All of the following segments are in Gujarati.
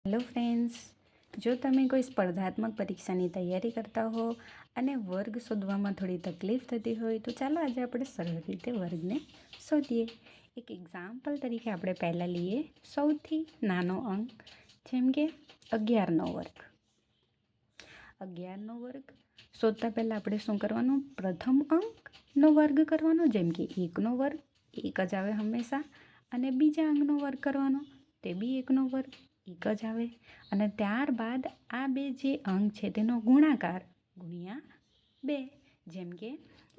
હેલો ફ્રેન્ડ્સ, જો તમે કોઈ સ્પર્ધાત્મક પરીક્ષાની તૈયારી કરતા હો અને વર્ગ શોધવામાં થોડી તકલીફ થતી હોય તો ચાલો આજે આપણે સરળ રીતે વર્ગને શોધીએ. એક એક્ઝામ્પલ તરીકે આપણે પહેલાં લઈએ સૌથી નાનો અંક, જેમ કે 11નો વર્ગ. 11નો વર્ગ શોધતા પહેલાં આપણે શું કરવાનું? પ્રથમ અંકનો વર્ગ કરવાનો, જેમ કે 1નો વર્ગ 1 જ આવે હંમેશા, અને બીજા અંકનો વર્ગ કરવાનો, તે બી 1નો વર્ગ 1 જ આવે, અને ત્યારબાદ આ બે જે અંક છે તેનો ગુણાકાર ગુણ્યા 2, જેમ કે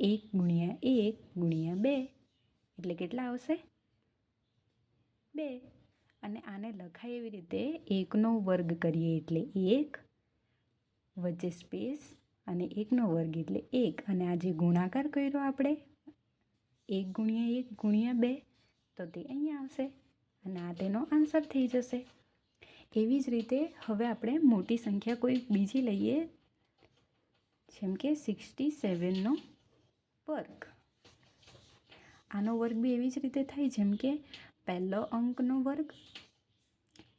1 ગુણ્યા 1 ગુણ્યા 2 એટલે કેટલા આવશે? 2. અને આને લખાય એવી રીતે 1નો વર્ગ કરીએ એટલે 1, વચ્ચે સ્પેસ, અને 1નો વર્ગ એટલે 1, અને આ જે ગુણાકાર કર્યો આપણે 1 ગુણ્યા 1 ગુણ્યા 2 તો તે અહીંયા આવશે, અને આ તેનો આન્સર થઈ જશે. એવી જ રીતે હવે આપણે મોટી સંખ્યા કોઈ બીજી લઈએ, જેમ કે 67નો વર્ગ. આનો વર્ગ બી એવી જ રીતે થાય, જેમ કે પહેલો અંકનો વર્ગ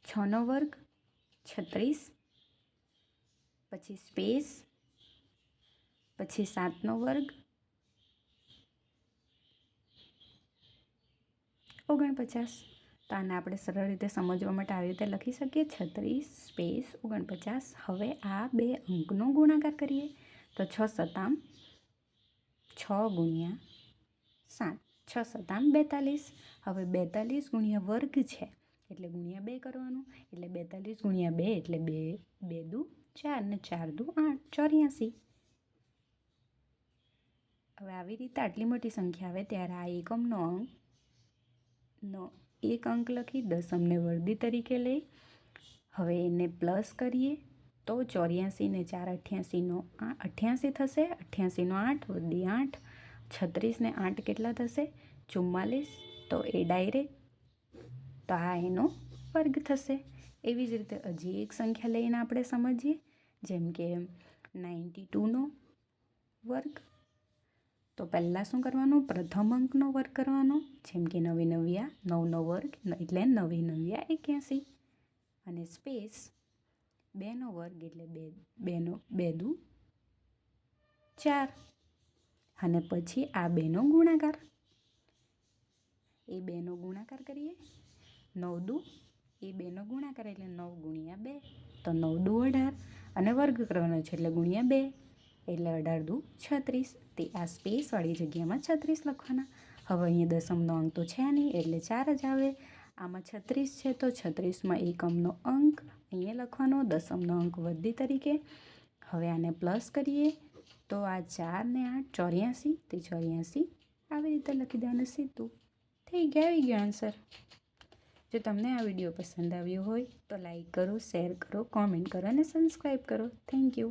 6નો વર્ગ 36, પછી સ્પેસ, પછી 7નો વર્ગ 49. તો આને આપણે સરળ રીતે સમજવા માટે આવી રીતે લખી શકીએ, 36 સ્પેસ 49. હવે આ બે અંકનો ગુણાકાર કરીએ તો 6 સતામ 6 ગુણ્યા 7, 6 સતામ 42. હવે 42 ગુણ્યા વર્ગ છે એટલે ગુણ્યા 2 કરવાનું, એટલે 42 ગુણ્યા 2 એટલે 2 2 દુ 4 ને 4 દુ 8, 84. હવે આવી રીતે આટલી મોટી સંખ્યા આવે ત્યારે આ એકમનો અંકનો એક અંક લખી દશમને વર્દી તરીકે લઈ હવે એને પ્લસ કરીએ તો 84 ને 4 88નો 88 થશે. 88નો 8 વધી 8, 36 ને 8 કેટલા થશે? 44. તો એ ડાયરેક્ટ તો આ એનો વર્ગ થશે. એવી જ રીતે હજી એક સંખ્યા લઈને આપણે સમજીએ, જેમ કે 92નો વર્ગ. તો પહેલાં શું કરવાનું? પ્રથમ અંકનો વર્ગ કરવાનો, જેમ કે 9 9 9નો વર્ગ એટલે 9 9 81, અને સ્પેસ 2નો વર્ગ એટલે 2 દુ 4, અને પછી આ બેનો ગુણાકાર, એ બેનો ગુણાકાર કરીએ 9 દુ એ બેનો ગુણાકાર એટલે 9 ગુણ્યા 2, તો 9 દુ 18, અને વર્ગ કરવાનો છે એટલે ગુણ્યા 2 એટલે 18 દુ 36. તે આ સ્પેસવાળી જગ્યામાં 36 લખવાના. હવે અહીંયા દશમનો અંક તો છે નહીં એટલે 4 જ આવે. આમાં 36 છે તો 36માં એકમનો અંક અહીંયા લખવાનો, દશમનો અંક વધી તરીકે. હવે આને પ્લસ કરીએ તો આ 4 ને 8 84, તે 84 આવી રીતે લખી દેવાનું, સીધું થઈ ગયા, આવી ગયો આન્સર. જો તમને આ વિડીયો પસંદ આવ્યો હોય તો લાઈક કરો, શેર કરો, કોમેન્ટ કરો અને સબસ્ક્રાઈબ કરો. Thank you.